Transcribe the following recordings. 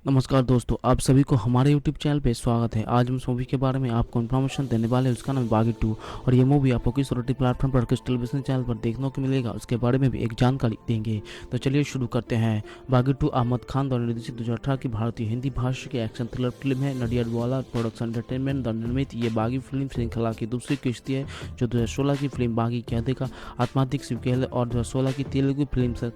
नमस्कार दोस्तों, आप सभी को हमारे यूट्यूब चैनल पे स्वागत है। आज हम इस मूवी के बारे में आपको इन्फॉर्मेशन देने वाले हैं। उसका नाम है बागी 2 और ये मूवी आपको किस OTT प्लेटफॉर्म पर, किस टेलीविजन चैनल पर देखने को मिलेगा, उसके बारे में भी एक जानकारी देंगे। तो चलिए शुरू करते हैं। बागी 2 अहमद खान द्वारा निर्देशित 2018 की भारतीय हिंदी भाषा की एक्शन थ्रिलर फिल्म है। नडियाडवाला प्रोडक्शन एंटरटेनमेंट द्वारा निर्मित ये बागी फिल्म श्रृंखला की दूसरी किश्ती है, जो 2016 की फिल्म बागी कहते का आत्मातिक सिक्वेल और 2016 की तेलुगु फिल्म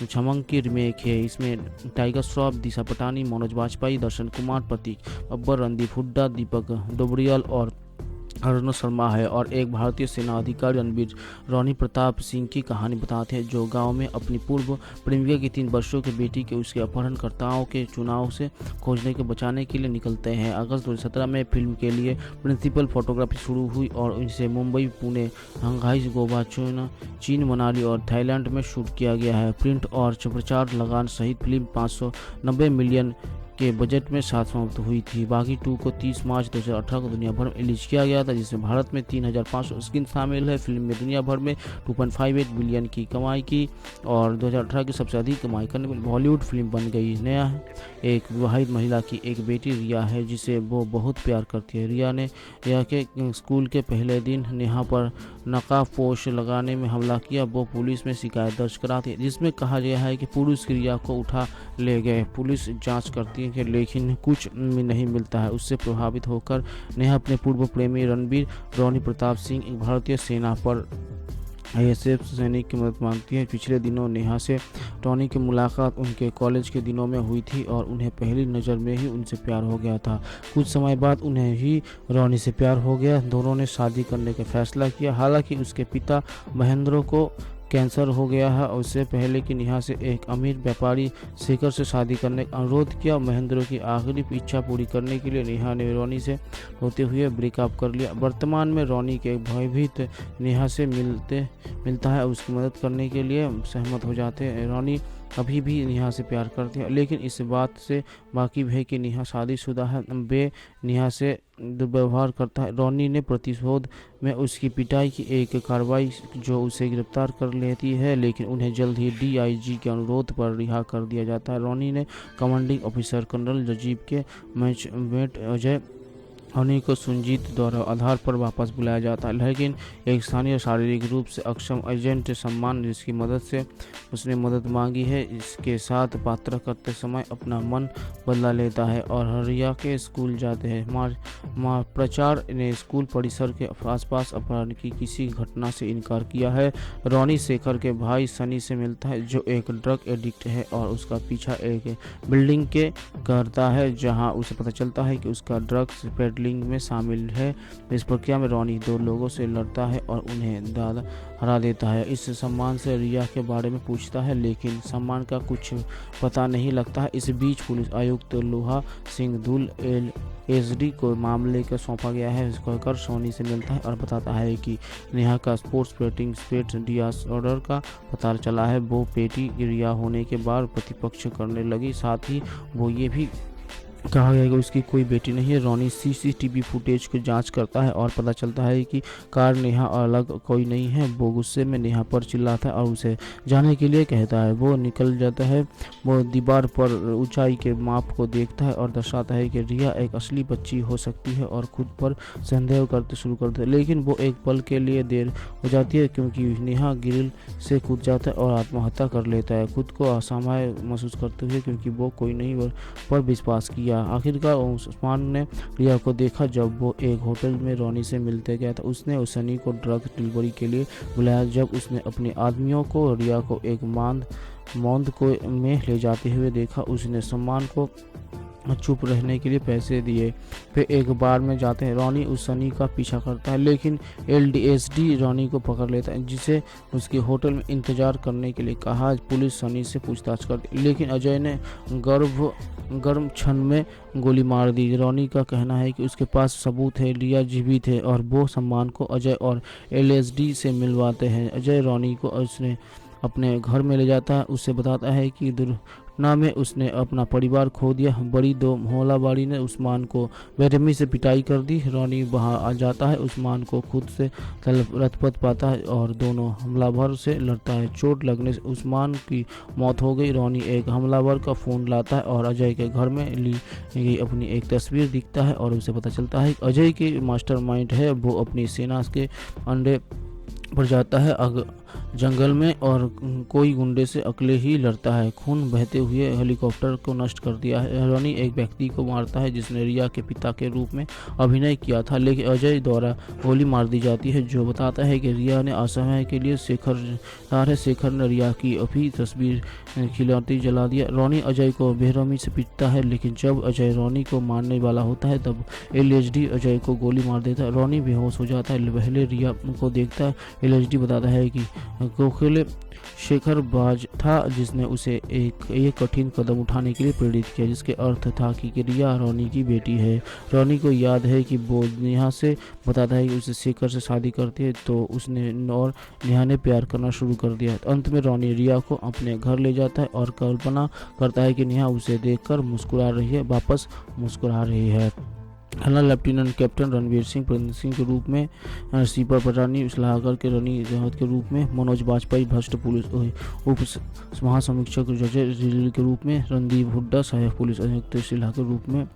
छमंग की रीमेक है। इसमें टाइगर श्रॉफ, दिशा पटानी, मनोज वाजपेयी, दर्शन कुमार, प्रतीक अब्बर, रणदीप हुड्डा, दीपक डोबरियल और अरुण शर्मा है। और एक भारतीय सेना अधिकारी रणबीर रोनी प्रताप सिंह की कहानी बताते हैं, जो गांव में अपनी पूर्व प्रेमिका की 3 वर्षों की बेटी के उसके अपहरणकर्ताओं के चुनाव से खोजने के बचाने के लिए निकलते हैं। अगस्त 2017 में फिल्म के लिए प्रिंसिपल फोटोग्राफी शुरू हुई और इसे मुंबई, पुणे, शंघाई, गोवा, चीन, मनाली और थाईलैंड में शूट किया गया है। प्रिंट और प्रचार लगान सहित फिल्म 590 मिलियन के बजट में साथ समाप्त हुई थी। बागी 2 को 30 मार्च 2018 को दुनिया भर में रिलीज किया गया था, जिसमें भारत में 3500 स्क्रीन शामिल है। फिल्म में दुनिया भर में 2.58 बिलियन की कमाई की और 2018 की सबसे अधिक कमाई करने वाली बॉलीवुड फिल्म बन गई। नया एक विवाहित महिला की एक बेटी रिया है, जिसे वो बहुत प्यार करती है। रिया के स्कूल के पहले दिन नेहा पर नकाबपोश लगाने में हमला किया। वो पुलिस में शिकायत दर्ज कराती है, जिसमें कहा गया है कि पुलिस रिया को उठा ले गए। पुलिस जांच करती है लेकिन कुछ भी नहीं मिलता है। उससे प्रभावित होकर नेहा अपने पूर्व प्रेमी रणबीर रोनी प्रताप सिंह, एक भारतीय सेना पर ISF सैनिक की मदद मांगती है। पिछले दिनों नेहा से टॉनी की मुलाकात उनके कॉलेज के दिनों में हुई थी और उन्हें पहली नज़र में ही उनसे प्यार हो गया था। कुछ समय बाद उन्हें ही रोनी से प्यार हो गया। दोनों ने शादी करने का फैसला किया। हालांकि उसके पिता महेंद्र को कैंसर हो गया है और उससे पहले कि नेहा से एक अमीर व्यापारी शेखर से शादी करने का अनुरोध किया। महेंद्र की आखिरी इच्छा पूरी करने के लिए नेहा ने रोनी से रोते हुए ब्रेकअप कर लिया। वर्तमान में रोनी के भयभीत नेहा से मिलता है, उसकी मदद करने के लिए सहमत हो जाते हैं। रोनी अभी भी नेहा से प्यार करते हैं, लेकिन इस बात से वाकिफ है कि नेहा शादीशुदा है। वे नेहा से दुर्व्यवहार करता है। रोनी ने प्रतिशोध में उसकी पिटाई की एक कार्रवाई जो उसे गिरफ्तार कर लेती है, लेकिन उन्हें जल्द ही DIG के अनुरोध पर रिहा कर दिया जाता है। रोनी ने कमांडिंग ऑफिसर कर्नल राजीव के मैचमेट अजय रोनी को सुजीत द्वारा आधार पर वापस बुलाया जाता है, लेकिन एक स्थानीय शारीरिक रूप से अक्षम एजेंट सम्मान, जिसकी मदद से उसने मदद मांगी है, इसके साथ पात्र करते समय अपना मन बदला लेता है और रिया के स्कूल जाते हैं। प्रचार ने स्कूल परिसर के आसपास अपहरण की किसी घटना से इनकार किया है। रोनी शेखर के भाई सनी से मिलता है, जो एक ड्रग एडिक्ट है और उसका पीछा एक बिल्डिंग के करता है, जहां उसे पता चलता है कि उसका ड्रग्स पेडलिंग में शामिल है। इस प्रक्रिया में रोनी 2 लोगों से लड़ता है और उन्हें हरा देता है। इस सम्मान से रिया के बारे में पूछता है, लेकिन सम्मान का कुछ पता नहीं लगता है। इस बीच पुलिस आयुक्त लोहा सिंह धुल SD को मामले को सौंपा गया है। कहकर सोनी से मिलता है और बताता है कि नेहा का स्पोर्ट्स बेटिंग स्पेट डिसऑर्डर का पता चला है। वो बेटी रिया होने के बाद प्रतिपक्ष करने लगी। साथ ही वो ये भी कहा गया कि उसकी कोई बेटी नहीं है। रोनी CCTV फुटेज की जांच करता है और पता चलता है कि कार नेहा अलग कोई नहीं है। वो गुस्से में नेहा पर चिल्लाता है और उसे जाने के लिए कहता है। वो निकल जाता है। वो दीवार पर ऊंचाई के माप को देखता है और दर्शाता है कि रिया एक असली बच्ची हो सकती है और खुद पर संदेह करते शुरू करते हैं, लेकिन वो एक पल के लिए देर हो जाती है, क्योंकि नेहा ग्रिल से कूद जाता है और आत्महत्या कर लेता है, खुद को असहाय महसूस करते हुए, क्योंकि वो कोई नहीं पर विश्वास किया। आखिरकार उस्मान ने रिया को देखा जब वो एक होटल में रोनी से मिलते गया था। उसने सनी को ड्रग डिलीवरी के लिए बुलाया। जब उसने अपने आदमियों को रिया को एक मौंद को में ले जाते हुए देखा, उसने सम्मान को चुप रहने के लिए पैसे दिए। फिर एक बार में जाते हैं। रोनी उस सनी का पीछा करता है, लेकिन LDSD रोनी को पकड़ लेता है, जिसे उसके होटल में इंतजार करने के लिए कहा। पुलिस सनी से पूछताछ करती, लेकिन अजय ने गर्म क्षण में गोली मार दी। रोनी का कहना है कि उसके पास सबूत है, रिया जीवित है और वो सम्मान को अजय और LSD से मिलवाते हैं। अजय रोनी को उसने अपने घर में ले जाता है। उससे बताता है कि घटना में उसने अपना परिवार खो दिया। बड़ी दो मोहल्लावाली ने उस्मान को बेरहमी से पिटाई कर दी। रॉनी वहां आ जाता है, उस्मान को खुद से लथपथ पाता है और दोनों हमलावर से लड़ता है। चोट लगने से उस्मान की मौत हो गई। रॉनी एक हमलावर का फ़ोन लाता है और अजय के घर में ली गई अपनी एक तस्वीर दिखता है और उसे पता चलता है कि अजय की मास्टरमाइंड है। वो अपनी सेना के अंडे पर जाता है जंगल में और कोई गुंडे से अकेले ही लड़ता है। खून बहते हुए हेलीकॉप्टर को नष्ट कर दिया है। रॉनी एक व्यक्ति को मारता है जिसने रिया के पिता के रूप में अभिनय किया था, लेकिन अजय द्वारा गोली मार दी जाती है, जो बताता है कि रिया ने असमय के लिए शेखर ने रिया की अभी तस्वीर खिलाती जला दिया। रॉनी अजय को बेरहमी से पीटता है, लेकिन जब अजय रॉनी को मारने वाला होता है तब एलएसडी अजय को गोली मार देता है। रॉनी बेहोश हो जाता है। पहले रिया को देखता है। एलएसडी बताता है कि गोखले शेखर बाज था जिसने उसे एक कठिन कदम उठाने के लिए प्रेरित किया, जिसके अर्थ था कि रिया रॉनी की बेटी है। रॉनी को याद है कि वो नेहा से बताता है कि उसे शेखर से शादी करती है, तो उसने और नेहा ने प्यार करना शुरू कर दिया। अंत में रॉनी रिया को अपने घर ले जाता है और कल्पना करता है कि नेहा उसे देखकर वापस मुस्कुरा रही है। Colonel lieutenant captain Ranveer Singh Prince Singh के रूप में, सीपा पटानी सलाहकार के रनी जहत के रूप में, मनोज बाजपेयी भ्रष्ट पुलिस उप महासमीक्षक जज के रूप में, रणदीप हुड्डा सहायक पुलिस अधीक्षक जिला के रूप में,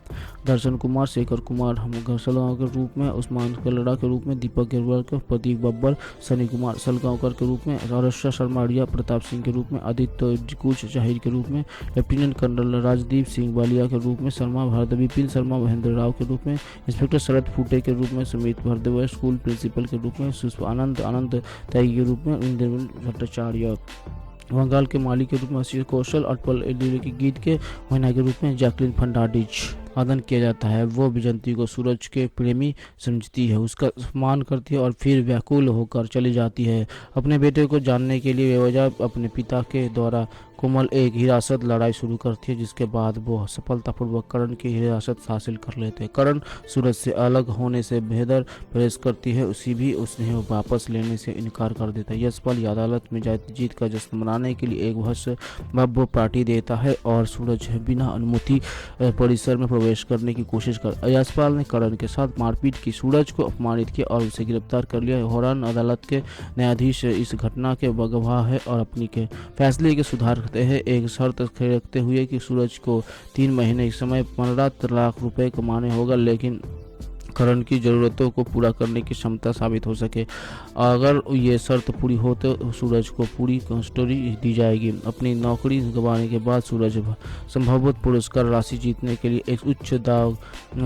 दर्शन कुमार शेखर कुमार सलगांव के रूप में, उस्मान कलड़ा के रूप में, दीपक गिरवाकर, प्रतीक बब्बर, सनी कुमार सलगांवकर के रूप में, आरक्षा शर्मा रिया प्रताप सिंह के रूप में, आदित्य कूच जाहिर के रूप में, लेफ्टिनेंट कर्नल राजदीप सिंह बालिया के रूप में, शर्मा भारत विपिन शर्मा महेंद्र राव के रूप में, इंस्पेक्टर शरद फूटे के रूप में, सुमित भारद्वाज स्कूल प्रिंसिपल के रूप में, आनंद त्यागी के रूप में, इंद्र भट्टाचार्य बंगाल के माली के रूप में, आशीष कौशल अटपल के गीत के मैना के रूप में, जैकलिन फर्नांडिज आदन किया जाता है। वो विजंती को सूरज के प्रेमी समझती है, उसका सम्मान करती है और फिर व्याकुल होकर चली जाती है। अपने बेटे को जानने के लिए बेवजह अपने पिता के द्वारा कोमल एक हिरासत लड़ाई शुरू करती है, जिसके बाद वो सफलतापूर्वक करण की हिरासत हासिल कर लेते हैं। करण सूरज से अलग होने से बेहतर प्रयास करती है, उसने वापस लेने से इनकार कर देता है। यशपाल अदालत में जीत का जश्न मनाने के लिए एक भव्य पार्टी देता है और सूरज बिना अनुमति परिसर में प्रवेश करने की कोशिश कर। यशपाल ने करण के साथ मारपीट की, सूरज को अपमानित किया और उसे गिरफ्तार कर लिया। होरान अदालत के न्यायाधीश इस घटना के गवाह है और अपनी के फैसले के सुधार करते हैं, एक शर्त रखते हुए कि सूरज को 3 महीने के समय 15 लाख रुपए कमाने होगा, लेकिन करण की ज़रूरतों को पूरा करने की क्षमता साबित हो सके। अगर ये शर्त पूरी हो तो सूरज को पूरी कस्टडी दी जाएगी। अपनी नौकरी गंवाने के बाद सूरज संभवतः पुरस्कार राशि जीतने के लिए एक उच्च दाव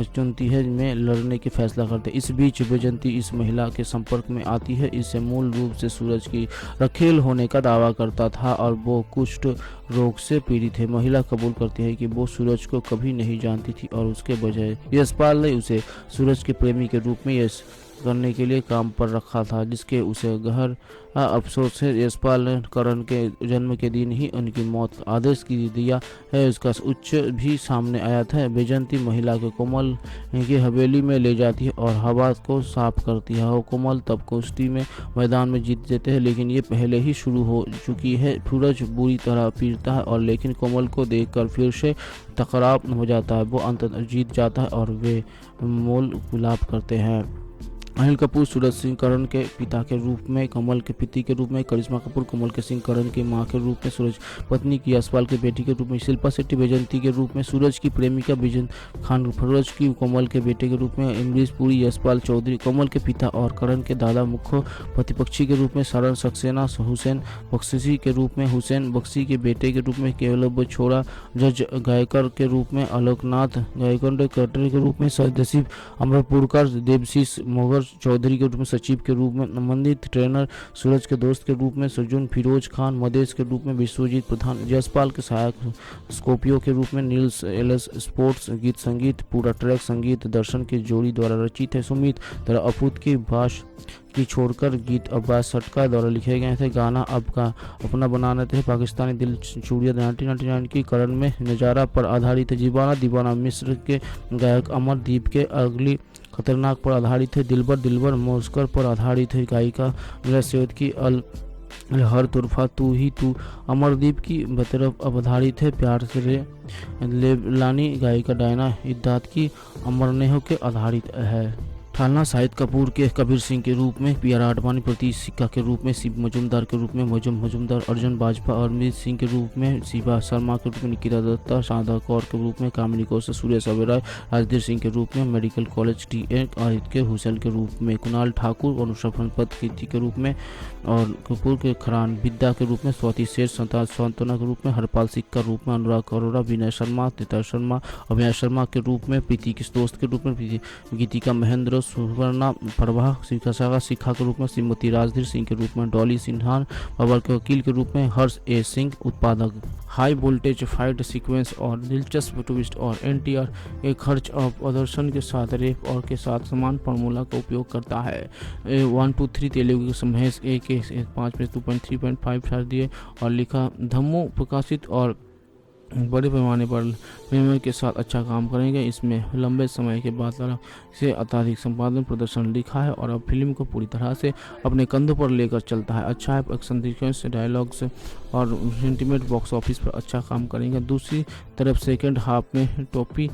चुनती है में लड़ने की फैसला करते। इस बीच वैजयंती इस महिला के संपर्क में आती है। इससे मूल रूप से सूरज की रखेल होने का दावा करता था और वो कुष्ठ रोग से पीड़ित है। महिला कबूल करती है कि वो सूरज को कभी नहीं जानती थी और उसके बजाय यशपाल ने उसे सूरज के प्रेमी के रूप में यश करने के लिए काम पर रखा था, जिसके उसे गहर अफसोस है। यशपाल ने करण के जन्म के दिन ही उनकी मौत का आदेश दिया है। उसका उच्च भी सामने आया था। वैजयंती महिला के कोमल की हवेली में ले जाती है और हवा को साफ करती है। वो कोमल तब कुश्ती में मैदान में जीत देते हैं, लेकिन ये पहले ही शुरू हो चुकी है। सूरज बुरी तरह पीड़ता है और लेकिन कोमल को देखकर फिर से टकराव हो जाता है। वो अंततः जीत जाता है और वे मोल गुलाब करते हैं। अनिल कपूर सूरज सिंह करण के पिता के रूप में, कमल के पिता के रूप में, करिश्मा कपूर कमल के सिंह करण की मां के रूप में, सूरज पत्नी की यशपाल के बेटी के रूप में, शिल्पा शेट्टी वैजयंती के रूप में, सूरज की प्रेमिका विजन खान सूरज की कमल के बेटे के रूप में, अमरीश पुरी यशपाल चौधरी कमल के पिता और करण के दादा मुख्य प्रतिपक्षी के रूप में, शरण सक्सेना हुसैन बख्शी के रूप में, हुसैन बख्शी के बेटे के रूप में, केवल छोड़ा जज गायकर के रूप में, आलोकनाथ गायकर कटर के रूप में, सदस्यिव अमरपुरकर देवशीष मोगर चौधरी के रूप में, सचिव के रूप में, मंदित ट्रेनर सूरज के दोस्त के रूप में, सजुन फिरोज खान मदेश के रूप में, विश्वजीत प्रधान यशपाल के सहायक स्कॉर्पियो के रूप में, नील्स एलएस स्पोर्ट्स गीत संगीत पूरा ट्रैक संगीत दर्शन की जोड़ी द्वारा रचित है। सुमित तरह अफूत की बाश की छोड़कर गीत अब्बास सटका द्वारा लिखे गए थे। गाना अब का अपना बनाने थे पाकिस्तानी दिल चूड़िया 1999 की करण में नज़ारा पर आधारित है। दीवाना मिस्र के गायक अमरदीप के अगली खतरनाक पर आधारित है। दिलबर दिलबर मौस्कर पर आधारित है। गायिका सैयद की हर तुरफा तू ही तू, अमरदीप की बतरफ अवधारित है प्यार से रे, लेबलानी गायिका डायना इद्दात की अमरनेह के आधारित है। थाना शाहिद कपूर के कबीर सिंह के रूप में, पी आर आडवाणी प्रतीक सिक्का के रूप में, शिव मजुमदार के रूप में मजुमदार, अर्जुन बाजपा और अमित सिंह के रूप में, शिवा शर्मा के रूप में निकिता दत्ता, शारदा कौर के रूप में, कामिनी कौशल, सुरेश अबेराय, राजधीर सिंह के रूप में, medical college T Aditya Hussain के रूप में, कुणाल ठाकुर और अनुषा कीर्ति के रूप में, और कपूर के खरान विद्या के रूप में, स्वाति शेर सांत्वना के रूप में, हरपाल सिंह का रूप में, अनुराग अरोड़ा, विनय शर्मा, तीतर शर्मा, अभय शर्मा के रूप में, प्रीति किस दोस्त के रूप में, गीतिका महेंद्र, सुवर्णा प्रभा शिखा के रूप में, श्रीमती राजधीर सिंह के रूप में, डॉली सिन्हा बाबर के वकील के रूप में, हर्ष ए सिंह उत्पादक। हाई वोल्टेज फाइट सीक्वेंस और दिलचस्प ट्विस्ट और एनटीआर के खर्च और प्रदर्शन के साथ रेप और के साथ समान फार्मूला का उपयोग करता है। 1 2 3 तेलुगु के महेश ए के 5 में 2.3.5 स्टार दिए और लिखा धम्मो प्रकाशित और बड़े पैमाने पर प्रीमियर के साथ अच्छा काम करेंगे। इसमें लंबे समय के बाद से अत्यधिक संपादन प्रदर्शन लिखा है और अब फिल्म को पूरी तरह से अपने कंधों पर लेकर चलता है। अच्छा है, एक्शन सीक्वेंस, डायलॉग्स और सेंटीमेंट बॉक्स ऑफिस पर अच्छा काम करेंगे। दूसरी तरफ सेकेंड हाफ में टॉपी